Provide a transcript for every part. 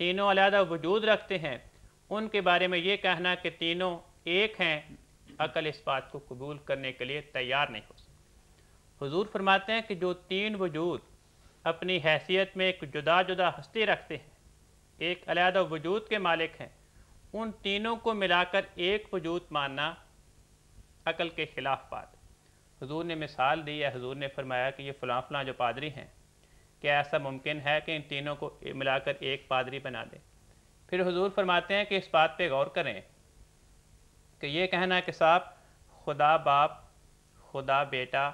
تینوں علیحدہ وجود رکھتے ہیں، ان کے بارے میں یہ کہنا کہ تینوں ایک ہیں، عقل اس بات کو قبول کرنے کے لیے تیار نہیں ہو سکتی۔ حضور فرماتے ہیں کہ جو تین وجود اپنی حیثیت میں ایک جدا جدا ہستی رکھتے ہیں، ایک علیحدہ وجود کے مالک ہیں، ان تینوں کو ملا کر ایک وجود ماننا عقل کے خلاف بات ہے۔ حضور نے مثال دی ہے، حضور نے فرمایا کہ یہ فلاں فلاں جو پادری ہیں، کیا ایسا ممکن ہے کہ ان تینوں کو ملا کر ایک پادری بنا دیں؟ پھر حضور فرماتے ہیں کہ اس بات پہ غور کریں کہ یہ کہنا کہ صاحب خدا باپ، خدا بیٹا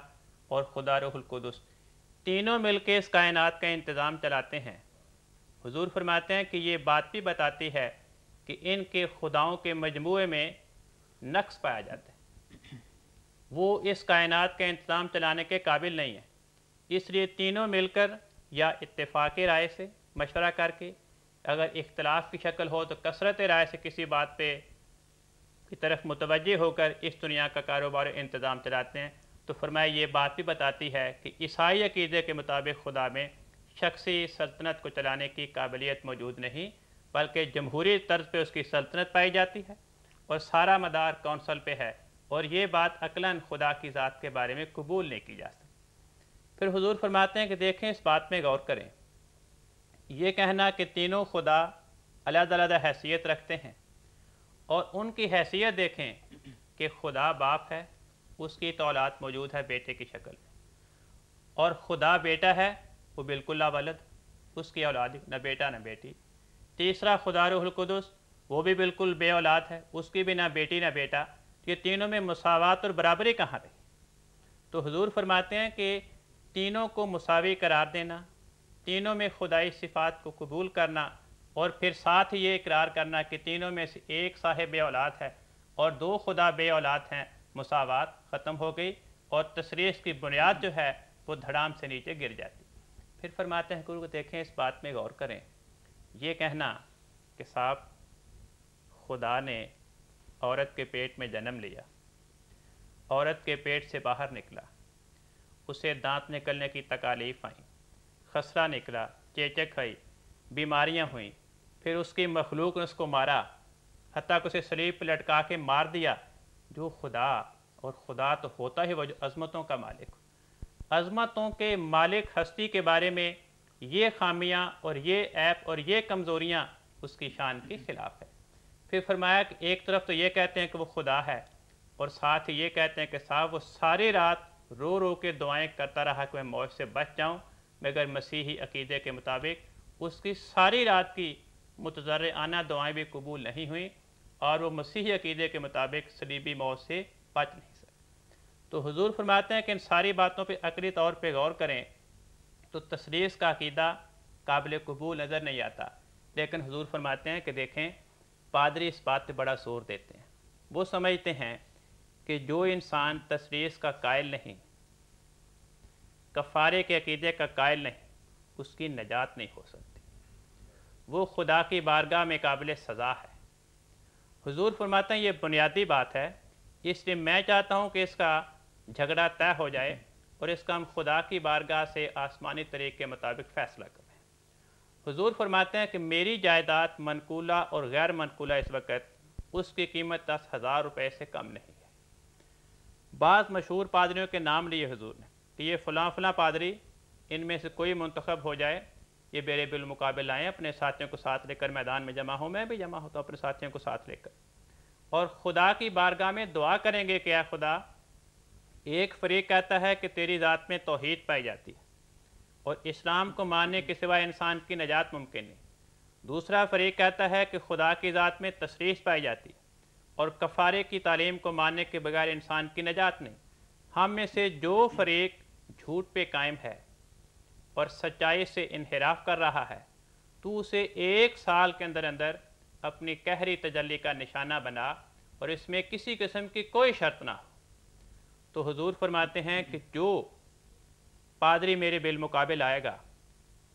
اور خدا روح القدس تینوں مل کے اس کائنات کا انتظام چلاتے ہیں، حضور فرماتے ہیں کہ یہ بات بھی بتاتی ہے کہ ان کے خداؤں کے مجموعے میں نقص پایا جاتا ہے، وہ اس کائنات کا انتظام چلانے کے قابل نہیں ہیں۔ اس لیے تینوں مل کر یا اتفاق رائے سے مشورہ کر کے، اگر اختلاف کی شکل ہو تو کثرت رائے سے کسی بات پہ کی طرف متوجہ ہو کر اس دنیا کا کاروبار انتظام چلاتے ہیں۔ تو فرمایا یہ بات بھی بتاتی ہے کہ عیسائی عقیدے کے مطابق خدا میں شخصی سلطنت کو چلانے کی قابلیت موجود نہیں، بلکہ جمہوری طرز پہ اس کی سلطنت پائی جاتی ہے اور سارا مدار کونسل پہ ہے، اور یہ بات عقلاً خدا کی ذات کے بارے میں قبول نہیں کی جا سکتی۔ پھر حضور فرماتے ہیں کہ دیکھیں اس بات میں غور کریں، یہ کہنا کہ تینوں خدا علیحدہ علیحدہ حیثیت رکھتے ہیں، اور ان کی حیثیت دیکھیں کہ خدا باپ ہے، اس کی تو اولاد موجود ہے بیٹے کی شکل میں، اور خدا بیٹا ہے، وہ بالکل لا ولد، اس کی اولاد نہ بیٹا نہ بیٹی۔ تیسرا خدا روح القدس، وہ بھی بالکل بے اولاد ہے، اس کی بھی نہ بیٹی نہ بیٹا۔ یہ تینوں میں مساوات اور برابری کہاں رہی؟ تو حضور فرماتے ہیں کہ تینوں کو مساوی قرار دینا، تینوں میں خدائی صفات کو قبول کرنا، اور پھر ساتھ یہ اقرار کرنا کہ تینوں میں سے ایک صاحب بے اولاد ہے اور دو خدا بے اولاد ہیں، مساوات ختم ہو گئی، اور تثلیث کی بنیاد جو ہے وہ دھڑام سے نیچے گر جاتی۔ پھر فرماتے ہیں کہ دیکھیں اس بات میں غور کریں، یہ کہنا کہ صاحب خدا نے عورت کے پیٹ میں جنم لیا، عورت کے پیٹ سے باہر نکلا، اسے دانت نکلنے کی تکالیف آئیں، خسرہ نکلا، چیچک آئی، بیماریاں ہوئیں، پھر اس کی مخلوق نے اس کو مارا، حتیٰ کہ اسے صلیب پہ لٹکا کے مار دیا۔ جو خدا، اور خدا تو ہوتا ہی وہ جو عظمتوں کا مالک، عظمتوں کے مالک ہستی کے بارے میں یہ خامیاں اور یہ عیب اور یہ کمزوریاں اس کی شان کے خلاف ہے۔ پھر فرمایا کہ ایک طرف تو یہ کہتے ہیں کہ وہ خدا ہے، اور ساتھ ہی یہ کہتے ہیں کہ صاحب وہ ساری رات رو رو کے دعائیں کرتا رہا کہ میں موت سے بچ جاؤں، مگر مسیحی عقیدے کے مطابق اس کی ساری رات کی متضرعانہ دعائیں بھی قبول نہیں ہوئیں، اور وہ مسیحی عقیدے کے مطابق صلیبی موت سے بچ نہیں سکے۔ تو حضور فرماتے ہیں کہ ان ساری باتوں پہ عقلی طور پہ غور کریں تو تثلیث کا عقیدہ قابل قبول نظر نہیں آتا، لیکن حضور فرماتے ہیں کہ دیکھیں پادری اس بات پہ بڑا زور دیتے ہیں، وہ سمجھتے ہیں کہ جو انسان تثلیث کا قائل نہیں، کفارے کے عقیدے کا قائل نہیں، اس کی نجات نہیں ہو سکتی، وہ خدا کی بارگاہ میں قابل سزا ہے۔ حضور فرماتے ہیں یہ بنیادی بات ہے، اس لیے میں چاہتا ہوں کہ اس کا جھگڑا طے ہو جائے اور اس کا ہم خدا کی بارگاہ سے آسمانی طریقے کے مطابق فیصلہ کریں۔ حضور فرماتے ہیں کہ میری جائیداد منقولہ اور غیر منقولہ اس وقت اس کی قیمت 10,000 روپے سے کم نہیں ہے۔ بعض مشہور پادریوں کے نام لیے حضور نے کہ یہ فلاں فلاں پادری، ان میں سے کوئی منتخب ہو جائے، یہ میرے بالمقابل آئیں، اپنے ساتھیوں کو ساتھ لے کر میدان میں جمع ہوں، میں بھی جمع ہوتا ہوں اپنے ساتھیوں کو ساتھ لے کر، اور خدا کی بارگاہ میں دعا کریں گے کہ اے خدا، ایک فریق کہتا ہے کہ تیری ذات میں توحید پائی جاتی ہے اور اسلام کو ماننے کے سوائے انسان کی نجات ممکن نہیں، دوسرا فریق کہتا ہے کہ خدا کی ذات میں تثلیث پائی جاتی ہے اور کفارے کی تعلیم کو ماننے کے بغیر انسان کی نجات نہیں۔ ہم میں سے جو فریق جھوٹ پہ قائم ہے اور سچائی سے انحراف کر رہا ہے، تو اسے 1 سال کے اندر اندر اپنی قہری تجلی کا نشانہ بنا، اور اس میں کسی قسم کی کوئی شرط نہ ہو۔ تو حضور فرماتے ہیں کہ جو پادری میرے بالمقابل آئے گا،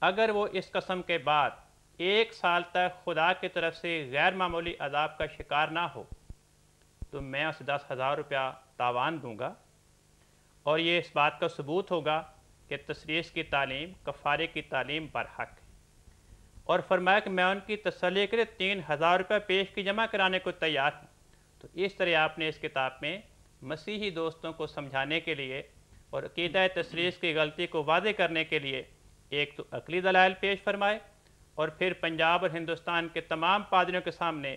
اگر وہ اس قسم کے بعد 1 سال تک خدا کی طرف سے غیر معمولی عذاب کا شکار نہ ہو، تو میں اسے 10,000 روپیہ تاوان دوں گا، اور یہ اس بات کا ثبوت ہوگا کہ تثلیث کی تعلیم، کفارے کی تعلیم برحق ہے۔ اور فرمایا کہ میں ان کی تسلی کے لیے 3000 روپے پیش کی جمع کرانے کو تیار ہوں۔ تو اس طرح آپ نے اس کتاب میں مسیحی دوستوں کو سمجھانے کے لیے اور عقیدہ تثلیث کی غلطی کو واضح کرنے کے لیے ایک تو عقلی دلائل پیش فرمائے، اور پھر پنجاب اور ہندوستان کے تمام پادریوں کے سامنے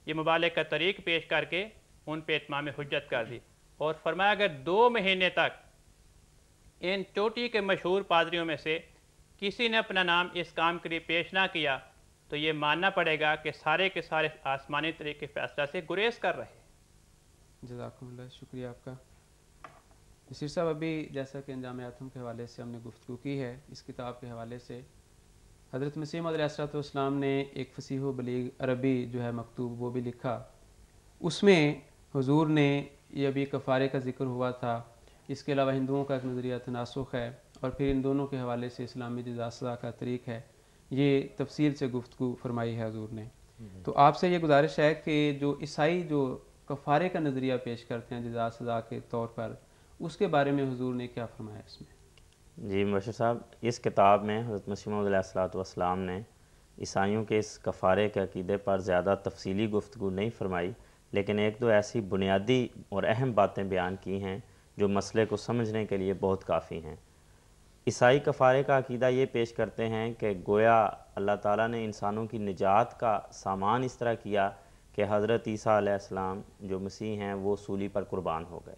یہ مبالغ کا طریق پیش کر کے ان پہ اتمام حجت کر دی، اور فرمایا اگر 2 مہینے تک ان چوٹی کے مشہور پادریوں میں سے کسی نے اپنا نام اس کام کے لیے پیش نہ کیا تو یہ ماننا پڑے گا کہ سارے کے سارے آسمانی طریقے فیصلہ سے گریز کر رہے ہیں۔ جزاکم اللہ، شکریہ آپ کا نصیر صاحب۔ ابھی جیسا کہ انجام آتم کے حوالے سے ہم نے گفتگو کی ہے، اس کتاب کے حوالے سے حضرت مسیح موعود علیہ السلام نے ایک فصیح و بلیغ عربی جو ہے مکتوب وہ بھی لکھا، اس میں حضور نے یہ ابھی کفارے کا ذکر ہوا تھا، اس کے علاوہ ہندوؤں کا ایک نظریہ تناسخ ہے، اور پھر ان دونوں کے حوالے سے اسلامی جزا سزا کا طریق ہے، یہ تفصیل سے گفتگو فرمائی ہے حضور نے۔ تو آپ سے یہ گزارش ہے کہ جو عیسائی جو کفارے کا نظریہ پیش کرتے ہیں جزا سزا کے طور پر، اس کے بارے میں حضور نے کیا فرمایا اس میں؟ جی مبشر صاحب، اس کتاب میں حضرت مسیح موعود علیہ السلام نے عیسائیوں کے اس کفارے کے عقیدے پر زیادہ تفصیلی گفتگو نہیں فرمائی، لیکن ایک دو ایسی بنیادی اور اہم باتیں بیان کی ہیں جو مسئلے کو سمجھنے کے لیے بہت کافی ہیں۔ عیسائی کفارے کا عقیدہ یہ پیش کرتے ہیں کہ گویا اللہ تعالیٰ نے انسانوں کی نجات کا سامان اس طرح کیا کہ حضرت عیسیٰ علیہ السلام جو مسیح ہیں وہ صلیب پر قربان ہو گئے۔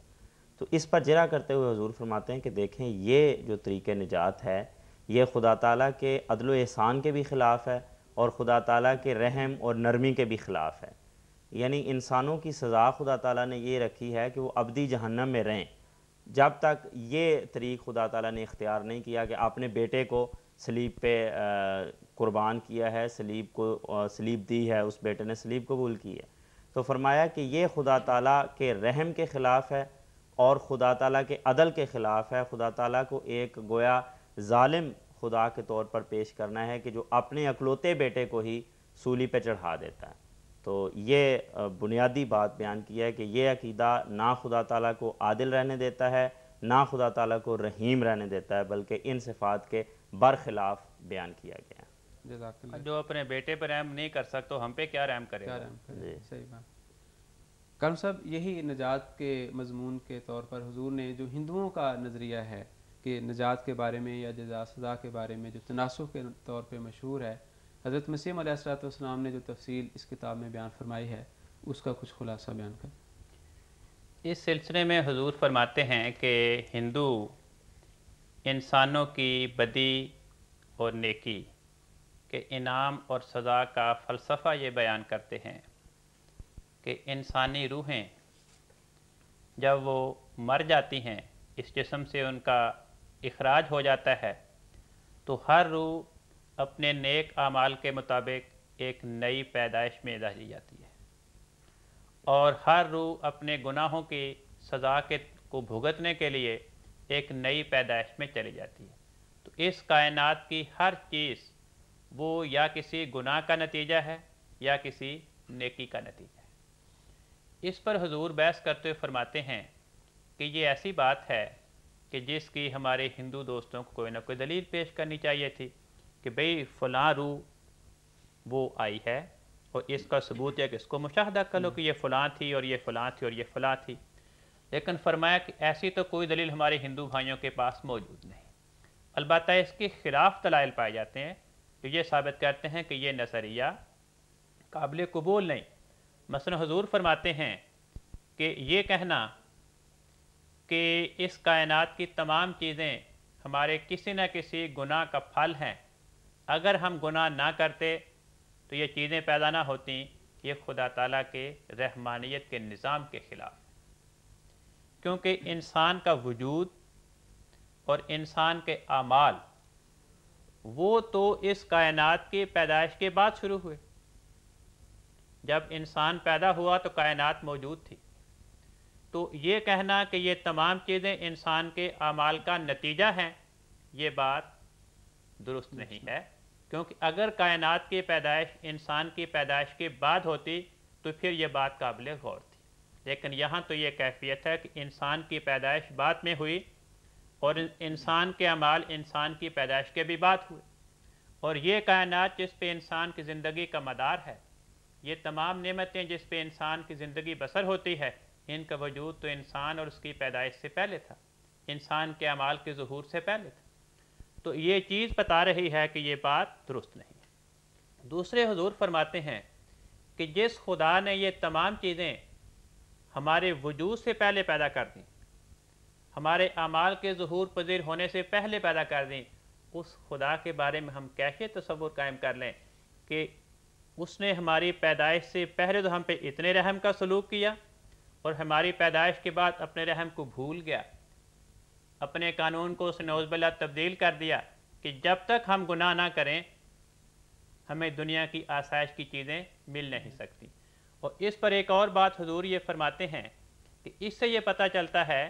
تو اس پر جرا کرتے ہوئے حضور فرماتے ہیں کہ دیکھیں یہ جو طریق نجات ہے یہ خدا تعالیٰ کے عدل و احسان کے بھی خلاف ہے اور خدا تعالیٰ کے رحم اور نرمی کے بھی خلاف ہے۔ یعنی انسانوں کی سزا خدا تعالیٰ نے یہ رکھی ہے کہ وہ ابدی جہنم میں رہیں جب تک یہ طریق خدا تعالیٰ نے اختیار نہیں کیا کہ اپنے بیٹے کو صلیب پہ قربان کیا ہے، صلیب دی ہے، اس بیٹے نے صلیب قبول کی ہے۔ تو فرمایا کہ یہ خدا تعالیٰ کے رحم کے خلاف ہے اور خدا تعالیٰ کے عدل کے خلاف ہے۔ خدا تعالیٰ کو ایک گویا ظالم خدا کے طور پر پیش کرنا ہے کہ جو اپنے اکلوتے بیٹے کو ہی سولی پہ چڑھا دیتا ہے۔ تو یہ بنیادی بات بیان کی ہے کہ یہ عقیدہ نہ خدا تعالیٰ کو عادل رہنے دیتا ہے نہ خدا تعالیٰ کو رحیم رہنے دیتا ہے، بلکہ ان صفات کے برخلاف بیان کیا گیا ہے۔ جزاک اللہ۔ جو اپنے بیٹے پر رحم نہیں کر سکتا ہم پہ کیا رحم کرے گا؟ صحیح بات۔ کرم صاحب، یہی نجات کے مضمون کے طور پر حضور نے جو ہندوؤں کا نظریہ ہے کہ نجات کے بارے میں یا جزا سزا کے بارے میں جو تناسخ کے طور پہ مشہور ہے، حضرت مسیح علیہ السلام نے جو تفصیل اس کتاب میں بیان فرمائی ہے اس کا کچھ خلاصہ بیان کریں۔ اس سلسلے میں حضور فرماتے ہیں کہ ہندو انسانوں کی بدی اور نیکی کے انعام اور سزا کا فلسفہ یہ بیان کرتے ہیں کہ انسانی روحیں جب وہ مر جاتی ہیں، اس جسم سے ان کا اخراج ہو جاتا ہے، تو ہر روح اپنے نیک اعمال کے مطابق ایک نئی پیدائش میں ڈالی جاتی ہے، اور ہر روح اپنے گناہوں کی سزا کو بھگتنے کے لیے ایک نئی پیدائش میں چلی جاتی ہے۔ تو اس کائنات کی ہر چیز وہ یا کسی گناہ کا نتیجہ ہے یا کسی نیکی کا نتیجہ ہے۔ اس پر حضور بحث کرتے ہوئے فرماتے ہیں کہ یہ ایسی بات ہے کہ جس کی ہمارے ہندو دوستوں کو کوئی نہ کوئی دلیل پیش کرنی چاہیے تھی کہ بھئی فلاں روح وہ آئی ہے اور اس کا ثبوت ہے کہ اس کو مشاہدہ کر لو کہ یہ فلاں تھی اور یہ فلاں تھی اور یہ فلاں تھی، لیکن فرمایا کہ ایسی تو کوئی دلیل ہمارے ہندو بھائیوں کے پاس موجود نہیں، البتہ اس کے خلاف دلائل پائے جاتے ہیں جو یہ ثابت کرتے ہیں کہ یہ نظریہ قابل قبول نہیں۔ مثلا حضور فرماتے ہیں کہ یہ کہنا کہ اس کائنات کی تمام چیزیں ہمارے کسی نہ کسی گناہ کا پھل ہیں، اگر ہم گناہ نہ کرتے تو یہ چیزیں پیدا نہ ہوتیں، یہ خدا تعالیٰ کے رحمانیت کے نظام کے خلاف ہے، کیونکہ انسان کا وجود اور انسان کے اعمال وہ تو اس کائنات کی پیدائش کے بعد شروع ہوئے۔ جب انسان پیدا ہوا تو کائنات موجود تھی، تو یہ کہنا کہ یہ تمام چیزیں انسان کے اعمال کا نتیجہ ہیں، یہ بات درست نہیں ہے، کیونکہ اگر کائنات کی پیدائش انسان کی پیدائش کے بعد ہوتی تو پھر یہ بات قابل غور تھی، لیکن یہاں تو یہ کیفیت ہے کہ انسان کی پیدائش بعد میں ہوئی اور انسان کے اعمال انسان کی پیدائش کے بھی بعد ہوئے، اور یہ کائنات جس پہ انسان کی زندگی کا مدار ہے، یہ تمام نعمتیں جس پہ انسان کی زندگی بسر ہوتی ہے، ان کا وجود تو انسان اور اس کی پیدائش سے پہلے تھا، انسان کے اعمال کے ظہور سے پہلے تھا۔ تو یہ چیز بتا رہی ہے کہ یہ بات درست نہیں ہے۔ دوسرے حضور فرماتے ہیں کہ جس خدا نے یہ تمام چیزیں ہمارے وجود سے پہلے پیدا کر دیں، ہمارے اعمال کے ظہور پذیر ہونے سے پہلے پیدا کر دیں، اس خدا کے بارے میں ہم کیسے تصور قائم کر لیں کہ اس نے ہماری پیدائش سے پہلے تو ہم پہ اتنے رحم کا سلوک کیا اور ہماری پیدائش کے بعد اپنے رحم کو بھول گیا، اپنے قانون کو اس نے نعوذ باللہ تبدیل کر دیا کہ جب تک ہم گناہ نہ کریں ہمیں دنیا کی آسائش کی چیزیں مل نہیں سکتی۔ اور اس پر ایک اور بات حضور یہ فرماتے ہیں کہ اس سے یہ پتہ چلتا ہے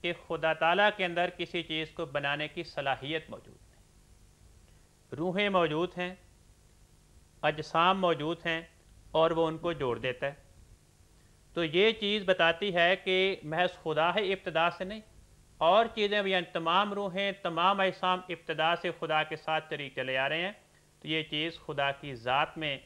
کہ خدا تعالیٰ کے اندر کسی چیز کو بنانے کی صلاحیت موجود نہیں، روحیں موجود ہیں، اجسام موجود ہیں اور وہ ان کو جوڑ دیتا ہے۔ تو یہ چیز بتاتی ہے کہ محض خدا ہے ابتدا سے نہیں، اور چیزیں بھی، یعنی تمام روحیں، تمام اجسام ابتدا سے خدا کے ساتھ شریک چلے آ رہے ہیں۔ تو یہ چیز خدا کی ذات میں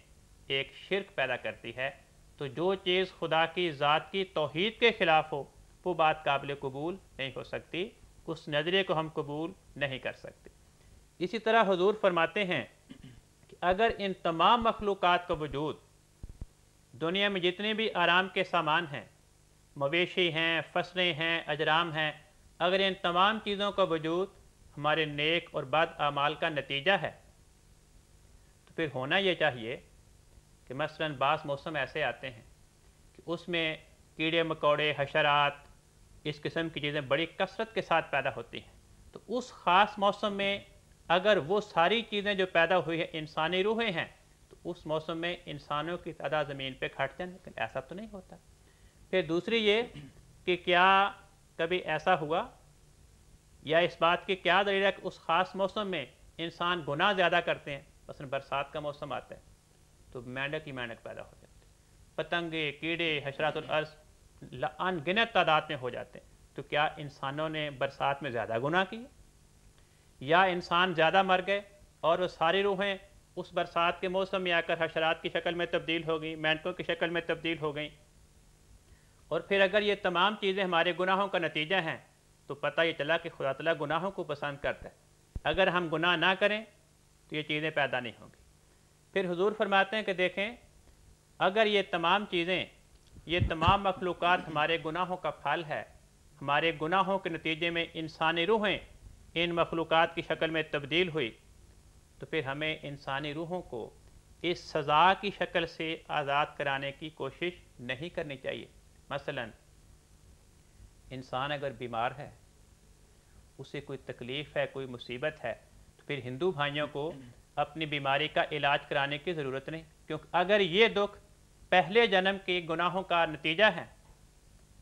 ایک شرک پیدا کرتی ہے۔ تو جو چیز خدا کی ذات کی توحید کے خلاف ہو وہ بات قابل قبول نہیں ہو سکتی، اس نظریے کو ہم قبول نہیں کر سکتے۔ اسی طرح حضور فرماتے ہیں کہ اگر ان تمام مخلوقات کا وجود، دنیا میں جتنے بھی آرام کے سامان ہیں، مویشی ہیں، فصلیں ہیں، اجرام ہیں، اگر ان تمام چیزوں کا وجود ہمارے نیک اور بد اعمال کا نتیجہ ہے تو پھر ہونا یہ چاہیے کہ مثلاً بعض موسم ایسے آتے ہیں کہ اس میں کیڑے مکوڑے، حشرات، اس قسم کی چیزیں بڑی کثرت کے ساتھ پیدا ہوتی ہیں۔ تو اس خاص موسم میں اگر وہ ساری چیزیں جو پیدا ہوئی ہیں انسانی روحیں ہیں تو اس موسم میں انسانوں کی تعداد زمین پہ گھٹ جائیں، لیکن ایسا تو نہیں ہوتا۔ پھر دوسری یہ کہ کیا کبھی ایسا ہوا یا اس بات کی کیا دلیل ہے کہ اس خاص موسم میں انسان گناہ زیادہ کرتے ہیں؟ مثلا برسات کا موسم آتا ہے تو مینڈک ہی مینڈک پیدا ہو جاتے ہیں، پتنگے، کیڑے، حشرات الارض ان گنت تعداد میں ہو جاتے ہیں۔ تو کیا انسانوں نے برسات میں زیادہ گناہ کیے یا انسان زیادہ مر گئے اور وہ ساری روحیں اس برسات کے موسم میں آ کر حشرات کی شکل میں تبدیل ہو گئیں، مینڈکوں کی شکل میں تبدیل ہو گئیں؟ اور پھر اگر یہ تمام چیزیں ہمارے گناہوں کا نتیجہ ہیں تو پتہ یہ چلا کہ خدا تعالیٰ گناہوں کو پسند کرتا ہے۔ اگر ہم گناہ نہ کریں تو یہ چیزیں پیدا نہیں ہوں گی۔ پھر حضور فرماتے ہیں کہ دیکھیں اگر یہ تمام چیزیں، یہ تمام مخلوقات ہمارے گناہوں کا پھل ہے، ہمارے گناہوں کے نتیجے میں انسانی روحیں ان مخلوقات کی شکل میں تبدیل ہوئی تو پھر ہمیں انسانی روحوں کو اس سزا کی شکل سے آزاد کرانے کی کوشش نہیں کرنی چاہیے۔ مثلا انسان اگر بیمار ہے، اسے کوئی تکلیف ہے، کوئی مصیبت ہے، تو پھر ہندو بھائیوں کو اپنی بیماری کا علاج کرانے کی ضرورت نہیں، کیونکہ اگر یہ دکھ پہلے جنم کے گناہوں کا نتیجہ ہے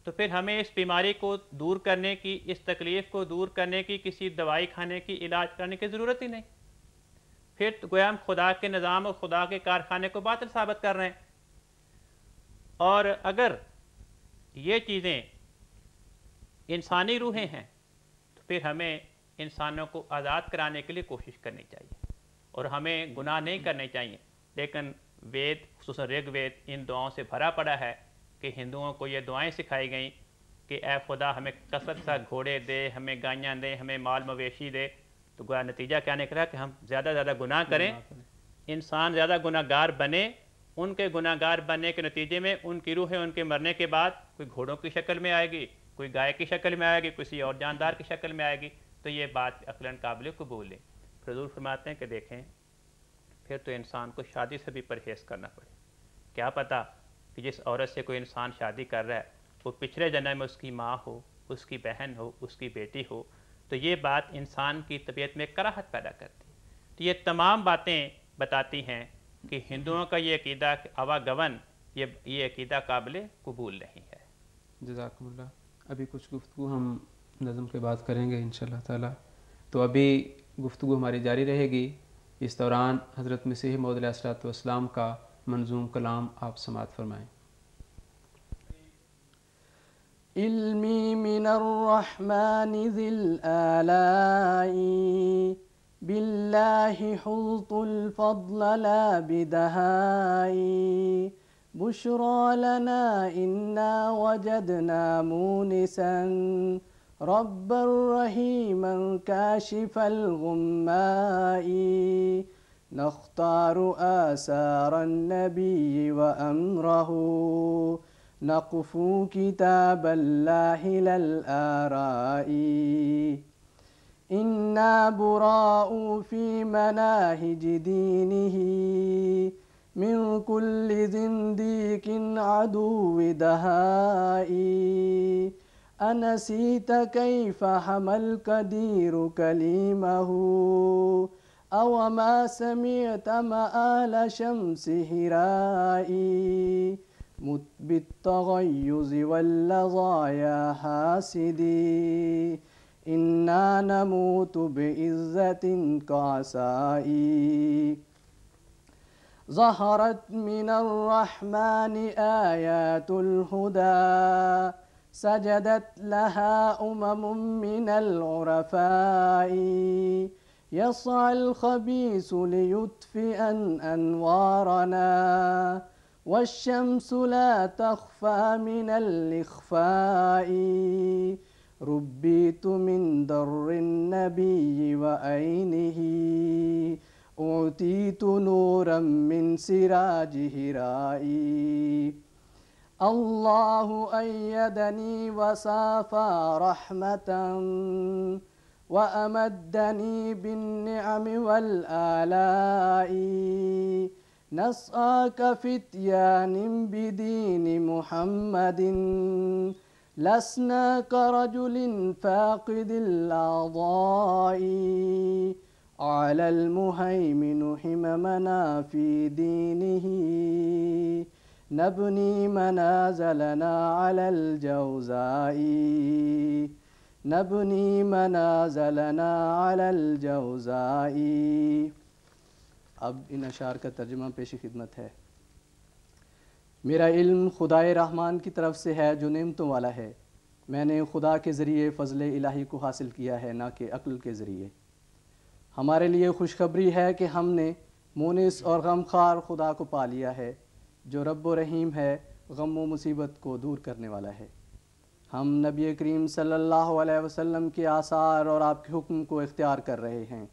تو پھر ہمیں اس بیماری کو دور کرنے کی، اس تکلیف کو دور کرنے کی کسی دوائی کھانے کی، علاج کرنے کی ضرورت ہی نہیں۔ پھر تو گویا ہم خدا کے نظام اور خدا کے کارخانے کو باطل ثابت کر رہے ہیں۔ اور اگر یہ چیزیں انسانی روحیں ہیں تو پھر ہمیں انسانوں کو آزاد کرانے کے لیے کوشش کرنی چاہیے اور ہمیں گناہ نہیں کرنے چاہیے۔ لیکن وید، خصوصاً رگ وید، ان دعاؤں سے بھرا پڑا ہے کہ ہندوؤں کو یہ دعائیں سکھائی گئیں کہ اے خدا ہمیں کثرت سے گھوڑے دے، ہمیں گائیاں دے، ہمیں مال مویشی دے۔ تو گویا نتیجہ کیا نکلا کہ ہم زیادہ زیادہ گناہ کریں، انسان زیادہ گناہ گار بنے۔ ان کے گناہ گار بننے کے نتیجے میں ان کی روحیں ان کے مرنے کے بعد کوئی گھوڑوں کی شکل میں آئے گی، کوئی گائے کی شکل میں آئے گی، کسی اور جاندار کی شکل میں آئے گی۔ تو یہ بات عقلاً قابل قبول ہے۔ حضور فرماتے ہیں کہ دیکھیں پھر تو انسان کو شادی سے بھی پرہیز کرنا پڑے۔ کیا پتہ کہ جس عورت سے کوئی انسان شادی کر رہا ہے وہ پچھلے جنم میں اس کی ماں ہو، اس کی بہن ہو، اس کی بیٹی ہو، تو یہ بات انسان کی طبیعت میں کراہت پیدا کرتی ہے۔ تو یہ تمام باتیں بتاتی ہیں کہ ہندوؤں کا یہ عقیدہ کہ آواگون، یہ عقیدہ قابل قبول نہیں ہے۔ جزاکم اللہ۔ ابھی کچھ گفتگو ہم نظم کے بعد کریں گے انشاءاللہ تعالی، تو ابھی گفتگو ہماری جاری رہے گی۔ اس دوران حضرت مسیح موعود علیہ الصلوۃ والسلام کا منظوم کلام آپ سماعت فرمائیں۔ علمی من الرحمن ذی الآلاء بالله حوط الفضل لا بدهائي بشرى لنا إنا وجدنا مونسا ربا رحيما كاشف الغماء نختار آثار النبي وأمره نقفو كتاب الله للآراء إنا براء في مناهج دينه من كل زنديق عدو دهائي أنسيت كيف حمى القدير كليمه أو ما سمعت مآل شمس هرائي مت بالتغيظ واللظايا حاسدي إنا نموت بعزة كعسائي ظهرت من الرحمن آيات الهدى سجدت لها من العرفاء يسعى الخبيث ليطفئ أنوارنا والشمس لا تخفى من الإخفاء ربيت من در النبي وعينه أعطيت نورا من سراج هرائي الله أيدني وصافى رحمة وأمدني بالنعم والآلاء نسعى كفتيان بدين محمد لسنا كرجل فاقد الأعضاء على المهيمن هممنا في دينه نبني منازلنا على الجوزاء نبني منازلنا على الجوزاء۔ اب ان اشعار کا ترجمہ پیش خدمت ہے۔ میرا علم خدائے رحمان کی طرف سے ہے جو نعمتوں والا ہے۔ میں نے خدا کے ذریعے فضل الہی کو حاصل کیا ہے، نہ کہ عقل کے ذریعے۔ ہمارے لیے خوشخبری ہے کہ ہم نے مونس اور غمخوار خدا کو پا لیا ہے جو رب و رحیم ہے، غم و مصیبت کو دور کرنے والا ہے۔ ہم نبی کریم صلی اللہ علیہ وسلم کے آثار اور آپ کے حکم کو اختیار کر رہے ہیں۔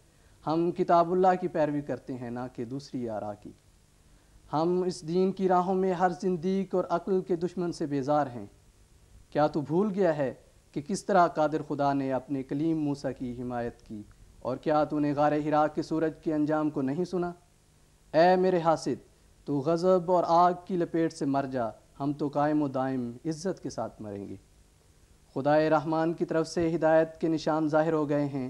ہم کتاب اللہ کی پیروی کرتے ہیں، نہ کہ دوسری آراء کی۔ ہم اس دین کی راہوں میں ہر زندیق اور عقل کے دشمن سے بیزار ہیں۔ کیا تو بھول گیا ہے کہ کس طرح قادر خدا نے اپنے کلیم موسیٰ کی حمایت کی، اور کیا تو نے غار حرا کے سورج کے انجام کو نہیں سنا؟ اے میرے حاسد، تو غضب اور آگ کی لپیٹ سے مر جا، ہم تو قائم و دائم عزت کے ساتھ مریں گے۔ خدائے رحمان کی طرف سے ہدایت کے نشان ظاہر ہو گئے ہیں،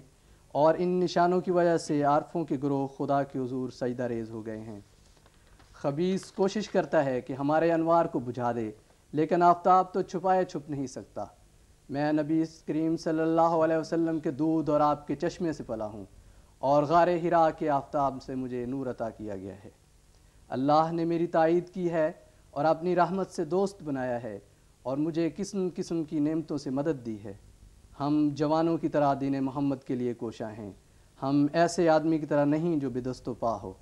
اور ان نشانوں کی وجہ سے عارفوں کے گروہ خدا کے حضور سجدہ ریز ہو گئے ہیں۔ خبیث کوشش کرتا ہے کہ ہمارے انوار کو بجھا دے، لیکن آفتاب تو چھپائے چھپ نہیں سکتا۔ میں نبی کریم صلی اللہ علیہ وسلم کے دودھ اور آپ کے چشمے سے پلا ہوں، اور غار حرا کے آفتاب سے مجھے نور عطا کیا گیا ہے۔ اللہ نے میری تائید کی ہے اور اپنی رحمت سے دوست بنایا ہے، اور مجھے قسم قسم کی نعمتوں سے مدد دی ہے۔ ہم جوانوں کی طرح دین محمد کے لیے کوشاں ہیں، ہم ایسے آدمی کی طرح نہیں جو بے دست و پا ہو۔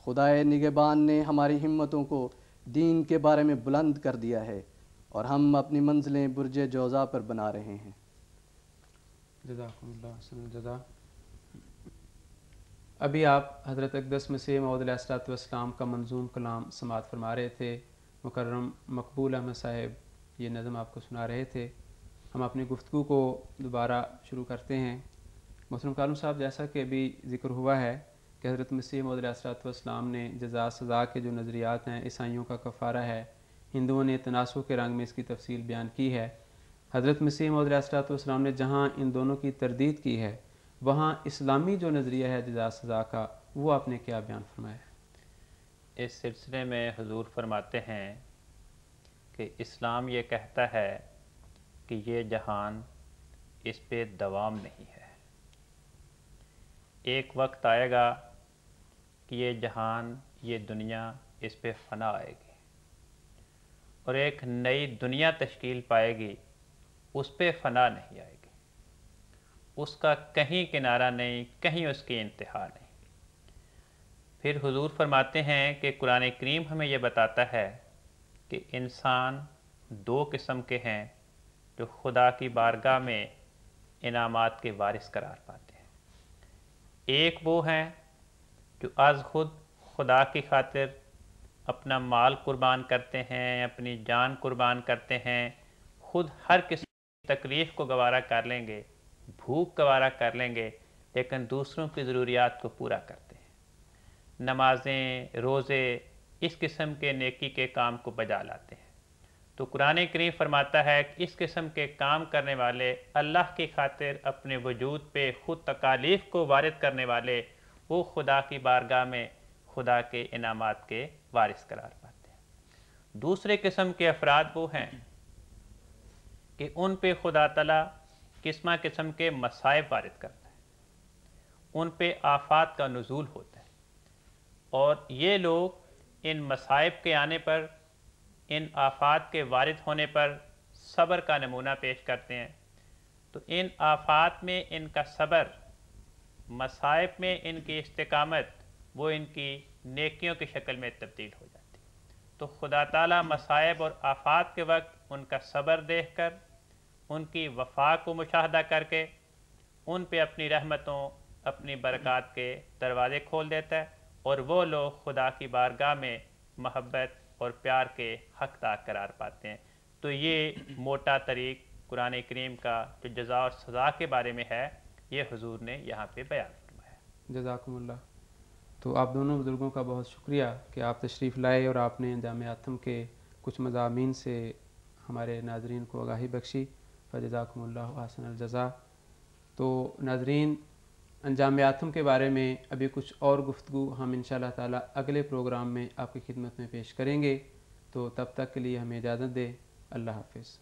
خدائے نگہبان نے ہماری ہمتوں کو دین کے بارے میں بلند کر دیا ہے، اور ہم اپنی منزلیں برج جوزا پر بنا رہے ہیں۔ جزاکم اللہ حسن الجزا۔ ابھی آپ حضرت اقدس مسیح موعود علیہ الصلوۃ والسلام کا منظوم کلام سماعت فرما رہے تھے۔ مکرم مقبول احمد صاحب یہ نظم آپ کو سنا رہے تھے۔ ہم اپنی گفتگو کو دوبارہ شروع کرتے ہیں۔ محترم کالم صاحب، جیسا کہ ابھی ذکر ہوا ہے کہ حضرت مسیح موعود علیہ الصلوۃ والسلام نے جزا سزا کے جو نظریات ہیں، عیسائیوں کا کفارہ ہے، ہندوؤں نے تناسخ کے رنگ میں اس کی تفصیل بیان کی ہے۔ حضرت مسیح موعود علیہ الصلوۃ والسلام نے جہاں ان دونوں کی تردید کی ہے، وہاں اسلامی جو نظریہ ہے جزا سزا کا، وہ آپ نے کیا بیان فرمایا ہے؟ اس سلسلے میں حضور فرماتے ہیں کہ اسلام یہ کہتا ہے کہ یہ جہان اس پہ دوام نہیں ہے۔ ایک وقت آئے گا کہ یہ جہان، یہ دنیا اس پہ فنا آئے گی، اور ایک نئی دنیا تشکیل پائے گی، اس پہ فنا نہیں آئے گی۔ اس کا کہیں کنارہ نہیں، کہیں اس کی انتہا نہیں۔ پھر حضور فرماتے ہیں کہ قرآن کریم ہمیں یہ بتاتا ہے کہ انسان دو قسم کے ہیں جو خدا کی بارگاہ میں انعامات کے وارث قرار پاتے ہیں۔ ایک وہ ہیں جو از خود خدا کی خاطر اپنا مال قربان کرتے ہیں، اپنی جان قربان کرتے ہیں، خود ہر قسم کی تکلیف کو گوارا کر لیں گے، بھوک گوارا کر لیں گے، لیکن دوسروں کی ضروریات کو پورا کرتے ہیں، نمازیں، روزے، اس قسم کے نیکی کے کام کو بجا لاتے ہیں۔ تو قرآن کریم فرماتا ہے کہ اس قسم کے کام کرنے والے، اللہ کی خاطر اپنے وجود پہ خود تکالیف کو وارد کرنے والے، وہ خدا کی بارگاہ میں خدا کے انعامات کے وارث قرار پاتے ہیں۔ دوسرے قسم کے افراد وہ ہیں کہ ان پہ خدا تعالیٰ قسم کے مصائب وارد کرتا ہے، ان پہ آفات کا نزول ہوتا ہے، اور یہ لوگ ان مصائب کے آنے پر، ان آفات کے وارد ہونے پر صبر کا نمونہ پیش کرتے ہیں۔ تو ان آفات میں ان کا صبر، مصائب میں ان کی استقامت، وہ ان کی نیکیوں کی شکل میں تبدیل ہو جاتی۔ تو خدا تعالیٰ مصائب اور آفات کے وقت ان کا صبر دیکھ کر، ان کی وفا کو مشاہدہ کر کے، ان پہ اپنی رحمتوں، اپنی برکات کے دروازے کھول دیتا ہے، اور وہ لوگ خدا کی بارگاہ میں محبت اور پیار کے حقدار قرار پاتے ہیں۔ تو یہ موٹا طریق قرآن کریم کا جو جزا اور سزا کے بارے میں ہے، یہ حضور نے یہاں پہ بیان فرمایا۔ جزاکم اللہ۔ تو آپ دونوں بزرگوں کا بہت شکریہ کہ آپ تشریف لائے اور آپ نے انجام آتم کے کچھ مضامین سے ہمارے ناظرین کو آگاہی بخشی۔ فجزاکم اللہ احسن الجزا۔ تو ناظرین، انجام آتم کے بارے میں ابھی کچھ اور گفتگو ہم انشاءاللہ تعالی اگلے پروگرام میں آپ کی خدمت میں پیش کریں گے۔ تو تب تک کے لیے ہمیں اجازت دیں۔ اللہ حافظ۔